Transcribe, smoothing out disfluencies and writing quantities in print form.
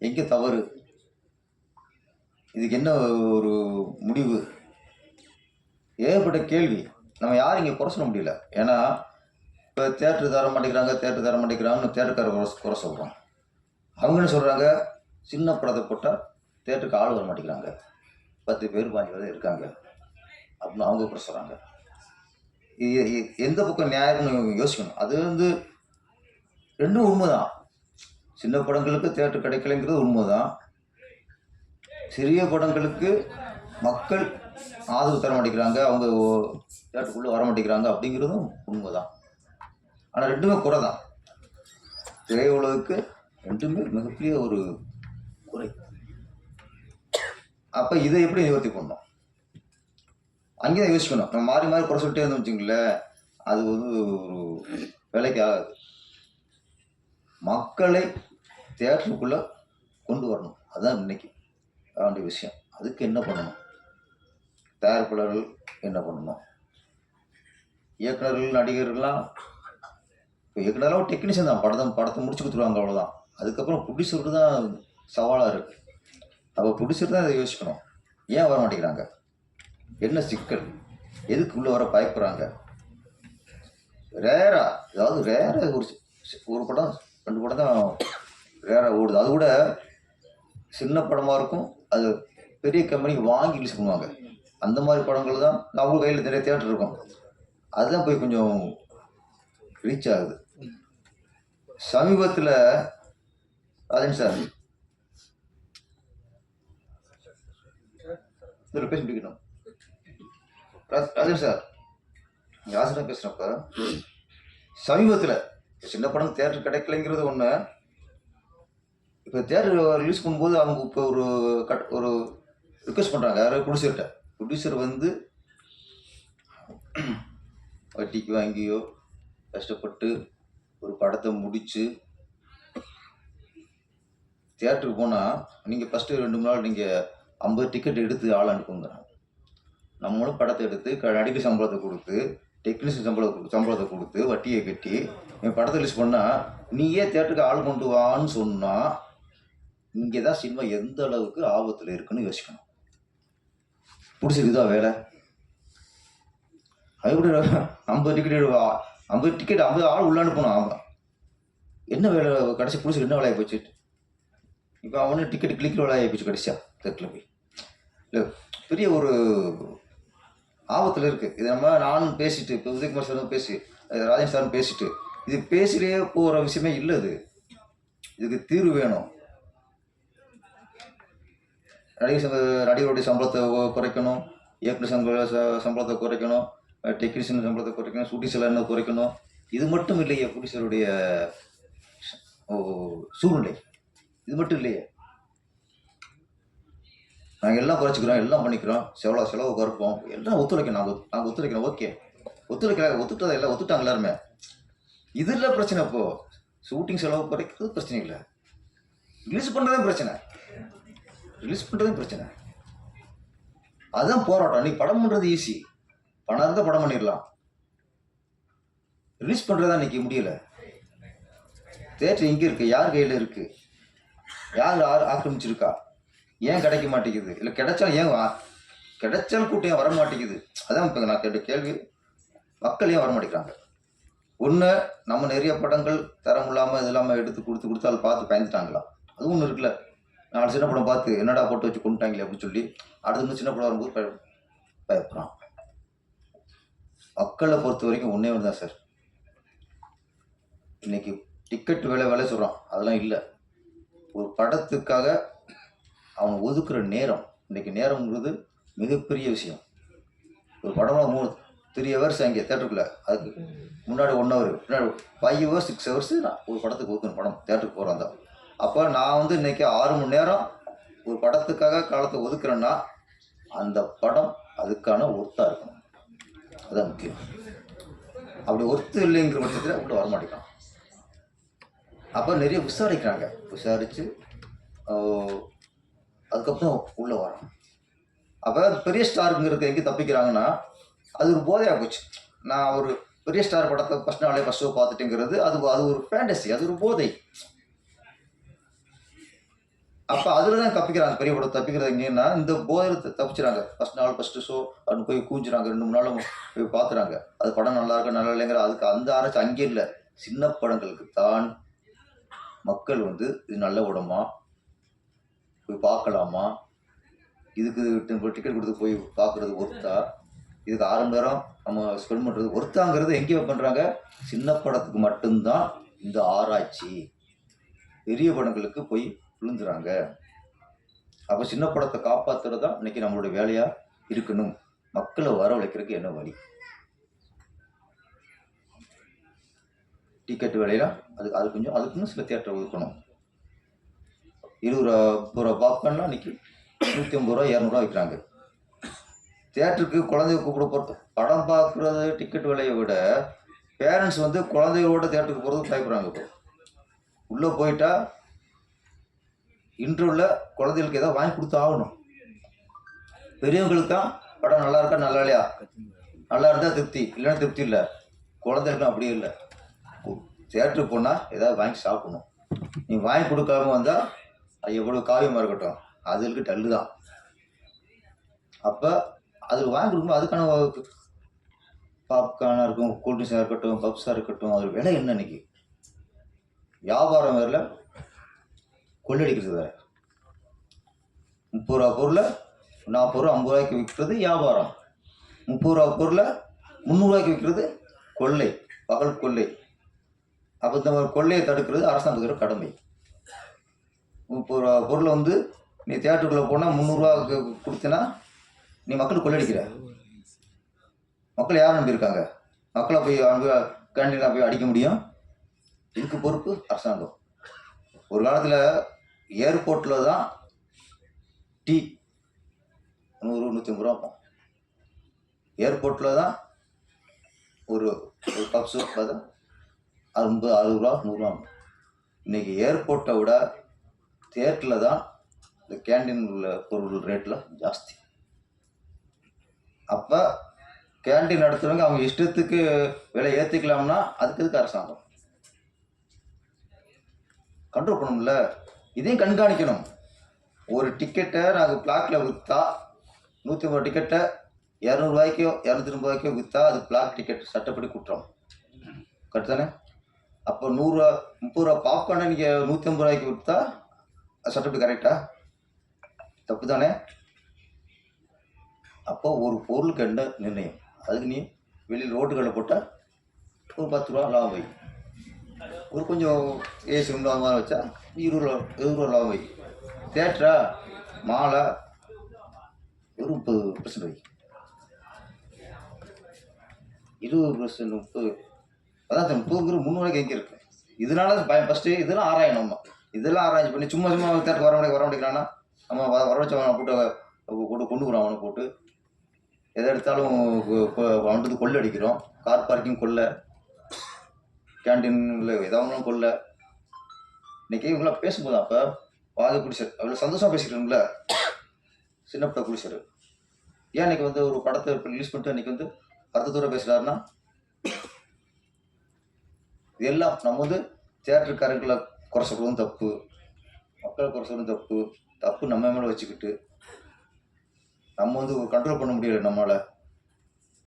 எங்கே தவறு, இதுக்கு என்ன ஒரு முடிவு, ஏகப்பட்ட கேள்வி. நம்ம யாரும் இங்கே குறை சொல்ல முடியல. ஏன்னா இப்போ தேட்டர் தர மாட்டேங்கிறாங்கன்னு தேட்டருக்கார குறை சொல்கிறோம். அவங்க என்ன சொல்கிறாங்க, சின்ன படத்தை போட்டால் தேட்டருக்கு ஆள் வர மாட்டேங்கிறாங்க, 10 பேர் 5 பேர் இருக்காங்க அப்படின்னு அவங்க குறை சொல்கிறாங்க. எந்த பக்கம் நியாயம்னு யோசிக்கணும். அது வந்து ரெண்டும் உண்மைதான். சின்ன படங்களுக்கு தேட்டர் கிடைக்கலைங்கிறது உண்மைதான். சிறிய படங்களுக்கு மக்கள் ஆதரவு தர மாட்டேங்கிறாங்க, அவங்க தேட்டருக்குள்ளே வர மாட்டேங்கிறாங்க அப்படிங்கிறதும் உண்மைதான். ஆனால் ரெண்டுமே குறை தான். திரையுலகுக்கு ரெண்டுமே மிகப்பெரிய ஒரு குறை. அப்போ இதை எப்படி நிவர்த்தி பண்ணணும், அங்கேயும் யோசிக்கணும். நம்ம மாறி மாறி குறை சொல்லிட்டே இருந்தோம் வச்சுங்களேன், அது வந்து ஒரு வேலைக்கு ஆகாது. மக்களை தியேட்டருக்குள்ளே கொண்டு வரணும், அதுதான் இன்னைக்கு வேண்டிய விஷயம். அதுக்கு என்ன பண்ணணும், தயாரிப்பாளர்கள் என்ன பண்ணணும், இயக்குநர்கள் நடிகர்கள்லாம். இப்போ இயக்குனரெலாம் ஒரு டெக்னீஷியன் தான், படத்தை முடிச்சு கொடுத்துருவாங்க, அவ்வளோதான். அதுக்கப்புறம் ப்ரொடியூசருக்கு தான் சவாலாக இருக்குது. அப்போ ப்ரொடியூசர் தான் இதை யோசிக்கணும். ஏன் வர மாட்டேங்கிறாங்க, என்ன சிக்கல், எதுக்கு உள்ளே வர பயப்படுறாங்க. ரேரா, அதாவது ரேரா ஒரு படம் 2 படம் தான் ரேரா ஓடுது. அது கூட சின்ன படமாக இருக்கும், அது பெரிய கம்பெனிக்கு வாங்கி ரிலீஸ் பண்ணுவாங்க. அந்த மாதிரி படங்கள் தான் அவங்க கையில் நிறைய தியேட்டர் இருக்கும், அதுதான் போய் கொஞ்சம் ரீச் ஆகுது. சமீபத்தில் ராஜன் சார் இதில் பேச முடிக்கணும். ராஜன் சார் யாசனம் பேசுகிறப்ப சமீபத்தில் சின்ன படம் தியேட்டர் கிடைக்கலைங்கிறது ஒன்று. இப்போ தியேட்டர் ரிலீஸ் பண்ணும்போது அவங்க இப்போ ஒரு ரிக்வெஸ்ட் பண்ணுறாங்க, யாராவது ப்ரொடியூசர் வந்து வட்டிக்கு வாங்கியோ கஷ்டப்பட்டு ஒரு படத்தை முடித்து தியேட்டருக்கு போனால் நீங்கள் ஃபஸ்ட்டு 2 நாள் நீங்கள் 50 டிக்கெட் எடுத்து ஆள் அனுப்புங்கிறாங்க. நம்மளும் படத்தை எடுத்து நடிகை சம்பளத்தை கொடுத்து டெக்னீஷியன் சம்பளத்தை கொடுத்து வட்டியை கட்டி என் படத்தை ரிலீஸ் பண்ணால் நீயே தியேட்டருக்கு ஆள் கொண்டு வான்னு சொன்னால் இங்கே தான் சினிமா எந்த அளவுக்கு ஆபத்தில் இருக்குன்னு யோசிக்கணும். பிடிச்சிருக்குதா வேலை, அது கூட 50 டிக்கெட் 50 ஆள் உள்ள அனுப்பணும். ஆமாம், என்ன வேலை கடைசி பிடிச்சிருக்கு, என்ன வேலையை போச்சு. இப்போ அவனு டிக்கெட் கிளிக்கிற வேலையை போச்சு கடைசியா தேட்டரில் போய். இல்லை, பெரிய ஒரு ஆபத்தில் இருக்குது. இது நானும் பேசிட்டு, இப்போ உதயகுமார் சாரும் பேசி, ராஜன் சாரும் பேசிட்டு, இது பேசிலே போகிற விஷயமே இல்லை. இதுக்கு தீர்வு வேணும். நடிகருடைய சம்பளத்தை குறைக்கணும், இயக்குனர் சம்பளத்தை குறைக்கணும், டெக்னீஷியன் சம்பளத்தை குறைக்கணும், ஷூட்டிங் செலவு குறைக்கணும். இது மட்டும் இல்லையே ப்ரொடியூசருடைய சூழ்நிலை, இது மட்டும் இல்லையே. நாங்கள் எல்லாம் குறைச்சிக்கிறோம், எல்லாம் பண்ணிக்கிறோம், செலவு குறைப்போம், எல்லாம் ஒத்துழைக்கணும். நாங்கள் ஒத்துழைக்கிறோம், ஓகே. ஒத்துட்டதை எல்லாம் ஒத்துட்டாங்க எல்லாருமே. இது இல்லை பிரச்சனை. இப்போது ஷூட்டிங் செலவு குறைக்கிறது பிரச்சனை இல்லை, ரிலீஸ் பண்ணுறதும் பிரச்சனை. அதுதான் போராட்டம். நீ படம் பண்ணுறது ஈஸி, பணம் இருந்தால் படம் பண்ணிடலாம். ரிலீஸ் பண்ணுறதா இன்னைக்கு முடியலை. தேட்டர் எங்கே இருக்குது, யார் கையில் இருக்குது, யார் ஆக்கிரமிச்சிருக்கா, ஏன் கிடைக்க மாட்டேங்குது, இல்லை கிடைச்சாலும் கூட்டம் ஏன் வர மாட்டேங்குது. அதான் இப்போ நான் கேட்ட கேள்வி. மக்கள் ஏன் வர மாட்டேங்கிறாங்க. ஒன்று, நம்ம நிறைய படங்கள் தரம் இல்லாமல் இது இல்லாமல் எடுத்து கொடுத்து அதை பார்த்து பயந்துட்டாங்களா, அதுவும் ஒன்று இருக்குல்ல. 4 சின்ன படம் பார்த்து என்னடா போட்டு வச்சு கொண்டுட்டாங்களே அப்படின்னு சொல்லி அடுத்த சின்ன படம் வரும்போது பயப்படுறான். மக்களை பொறுத்த வரைக்கும் ஒன்றே ஒன்று தான் சார். இன்னைக்கு டிக்கெட் விலை சொல்கிறான், அதெல்லாம் இல்லை. ஒரு படத்துக்காக அவன் ஒதுக்குற நேரம், இன்னைக்கு நேரம்ங்கிறது மிகப்பெரிய விஷயம். ஒரு படமாக 3 ஹவர்ஸ் அங்கே தேட்டருக்குள்ளே, அதுக்கு முன்னாடி 1 ஹவர், பின்னாடி 5 ஹவர்ஸ் 6 ஹவர்ஸ் நான் ஒரு படத்துக்கு ஒதுக்கணும். படம் தேட்டருக்கு போகிறான் தான். அப்போ நான் வந்து இன்றைக்கி 6 மணி நேரம் ஒரு படத்துக்காக காலத்தை ஒதுக்குறேன்னா அந்த படம் அதுக்கான ஒர்த்தாக இருக்கணும், அதுதான் முக்கியம். அப்படி ஒர்த்து இல்லைங்கிற பட்சத்தில் உள்ள வரமாட்டேங்கிறான். அப்போ நிறைய விசாரித்து அதுக்கப்புறம் உள்ளே வரோம். அப்போ பெரிய ஸ்டாருங்கிறது எங்கே தப்பிக்கிறாங்கன்னா அது ஒரு போதையாக போச்சு. நான் ஒரு பெரிய ஸ்டார் படத்தை ஃபஸ்ட் ஷோ பார்த்துட்டேங்கிறது அது ஒரு ஃபேண்டசி, அது ஒரு போதை. அப்போ அதில் தான் தப்பிக்கிறாங்க. பெரிய படம் தப்பிக்கிறது எங்கேன்னா இந்த போதையில் தப்பிச்சுறாங்க. ஃபர்ஸ்ட் நாள் ஃபஸ்ட்டு ஷோ அப்படின்னு போய் கூஞ்சுறாங்க. 2 3 நாள் போய் பார்க்குறாங்க. அது படம் நல்லா இருக்கா நல்லா இல்லைங்கிற அதுக்கு அந்த ஆராய்ச்சி அங்கே இல்லை. சின்ன படங்களுக்கு தான் மக்கள் வந்து இது நல்ல படமா போய் பார்க்கலாமா, இதுக்கு டிக்கெட் கொடுத்து போய் பார்க்குறது ஒர்த்தா, இதுக்கு 6 மணி நேரம் நம்ம ஸ்பெண்ட் பண்ணுறது ஒர்த்தாங்கிறது எங்கே பண்ணுறாங்க? சின்ன படத்துக்கு மட்டும்தான் இந்த ஆராய்ச்சி. பெரிய படங்களுக்கு போய் விழுந்துறாங்க. அப்போ சின்ன படத்தை காப்பாற்றுறது தான் இன்னைக்கு நம்மளுடைய வேலையாக இருக்கணும். மக்களை வரவழைக்கிறதுக்கு என்ன வழி? டிக்கெட் விலையெல்லாம் அது கொஞ்சம் அதுக்குன்னு சில தியேட்டர் ஒதுக்கணும். 20 ரூபா பாப்கார்ன்லாம் இன்னைக்கு 150 ரூபா 200 விற்கிறாங்க. தியேட்டருக்கு குழந்தைய கூப்பிட போகிறது படம் பார்க்குறது டிக்கெட் விலையை விட பேரண்ட்ஸ் வந்து குழந்தையோட தியேட்டருக்கு போகிறதுக்கு பயப்படுறாங்க. இப்போ உள்ளே போயிட்டா இன்டர்வியூவில் குழந்தைகளுக்கு ஏதாவது வாங்கி கொடுத்து ஆகணும். பெரியவங்களுக்கு தான் படம் நல்லா இருக்கா நல்லா இல்லையா, நல்லா இருந்தால் திருப்தி, இல்லைன்னா திருப்தி இல்லை. குழந்தைகளுக்கும் அப்படியே இல்லை. தியேட்டருக்கு போனால் ஏதாவது வாங்கி சாப்பிடணும். நீ வாங்கி கொடுக்காம வந்தால் அது எவ்வளோ காவியமாக இருக்கட்டும், அதுக்கு டல்லு தான். அப்போ அது வாங்கி கொடுக்கும்போது அதுக்கான பாப்கார்னாக இருக்கும், கூல்ட்ரிங்க்ஸாக இருக்கட்டும், பப்ஸாக இருக்கட்டும், அது விலை என்ன இன்னைக்கு? வியாபாரம் வேறு, கொள்ளடிக்கிறது வேறு. 30 ரூபா பொருளை 40 ரூபா 50 ரூபாய்க்கு விற்கிறது வியாபாரம். 30 ரூபா பொருளை 300 ரூபாய்க்கு விற்கிறது கொள்ளை, பகல் கொள்ளை. அப்போ இந்த மாதிரி கொள்ளையை தடுக்கிறது அரசாங்கத்துக்கு கடமை. 30 ரூபா பொருளை வந்து நீ தியேட்டருக்குள்ளே போனால் 300 ரூபா கொடுத்தனா நீ மக்கள் கொள்ளடிக்கிற. மக்கள் யார் நம்பியிருக்காங்க? மக்களை போய் அங்கே கேண்டீனில் போய் அடிக்க முடியும்? இதுக்கு பொறுப்பு அரசாங்கம். ஒரு காலத்தில் ஏர்போர்ட்டில் தான் டீ 100 150 ரூபா இருக்கும். ஏர்போர்ட்டில் தான் ஒரு கப்ஸு பார்த்தா 50 60 ரூபா 100 ரூபா. இன்றைக்கி ஏர்போர்ட்டை விட தியேட்டரில் தான் இந்த கேண்டீன் உள்ள பொருள் ரேட்டில் ஜாஸ்தி. அப்போ கேண்டீன் நடத்துகிறவங்க அவங்க இஷ்டத்துக்கு விலை ஏற்றிக்கலாம்னா அதுக்கு அரசாங்கம் கண்ட்ரோல் பண்ணணும்ல. இதையும் கண்காணிக்கணும். ஒரு டிக்கெட்டை நாங்கள் பிளாக்கில் விற்றா 150 டிக்கெட்டை 200 ரூபாய்க்கோ 250 ரூபாய்க்கோ விற்றா அது பிளாக் டிக்கெட், சட்டப்படி குற்றம். கரெக்டு தானே? அப்போ 100 ரூபா 30 ரூபா பாப்கார்னை நீங்கள் 150 ரூபாய்க்கு விற்றா அது சட்டப்படி கரெக்டா? தப்பு தானே? அப்போ ஒரு பொருளுக்கு என்ன நிர்ணயம்? அதுக்கு நீ வெளியில் ரோட்டுகளில் போட்டால் ஒரு 10 ரூபா லாபம் வை, ஒரு கொஞ்சம் ஏசி ரூம் மாதிரி வச்சா 20 ரூபா லாபம் வை. தேட்டரா மாலை ஒரு 30% வை, 20% 30. அதான் 30 300 ரூபாய்க்கு எங்கே இருக்கு? இதனால ஃபஸ்ட்டு இதெல்லாம் ஆராயணும். இதெல்லாம் ஆராய்ச்சி பண்ணி சும்மா தேட்டருக்கு வர முடிக்கிறான்னா நம்ம வர வச்சவனை போட்டு கொண்டு போகிறோம். அவனை போட்டு எதை எடுத்தாலும் வந்துட்டு கொள்ளை அடிக்கிறோம். கார் பார்க்கிங் கொள்ளை, கேண்டீனில் எதாவது கொள்ளை. இன்றைக்கி இவங்களாம் பேசும்போது அப்போ வாங்க குடிச்சார் அவ்வளோ சந்தோஷமாக பேசிக்கிறோம்ல. சின்ன பட குடிச்சார். ஏன் இன்றைக்கி வந்து ஒரு படத்தை இப்போ ரிலீஸ் பண்ணிட்டு இன்றைக்கி வந்து அர்த்தத்தூரம் பேசுகிறாருன்னா இதெல்லாம் நம்ம வந்து தியேட்டருக்காரர்களை குறை சொல்கிறதும் தப்பு, மக்களை குறை சொல்கிறதும் தப்பு. தப்பு நம்ம மேலே வச்சுக்கிட்டு நம்ம வந்து கண்ட்ரோல் பண்ண முடியலை நம்மளால்.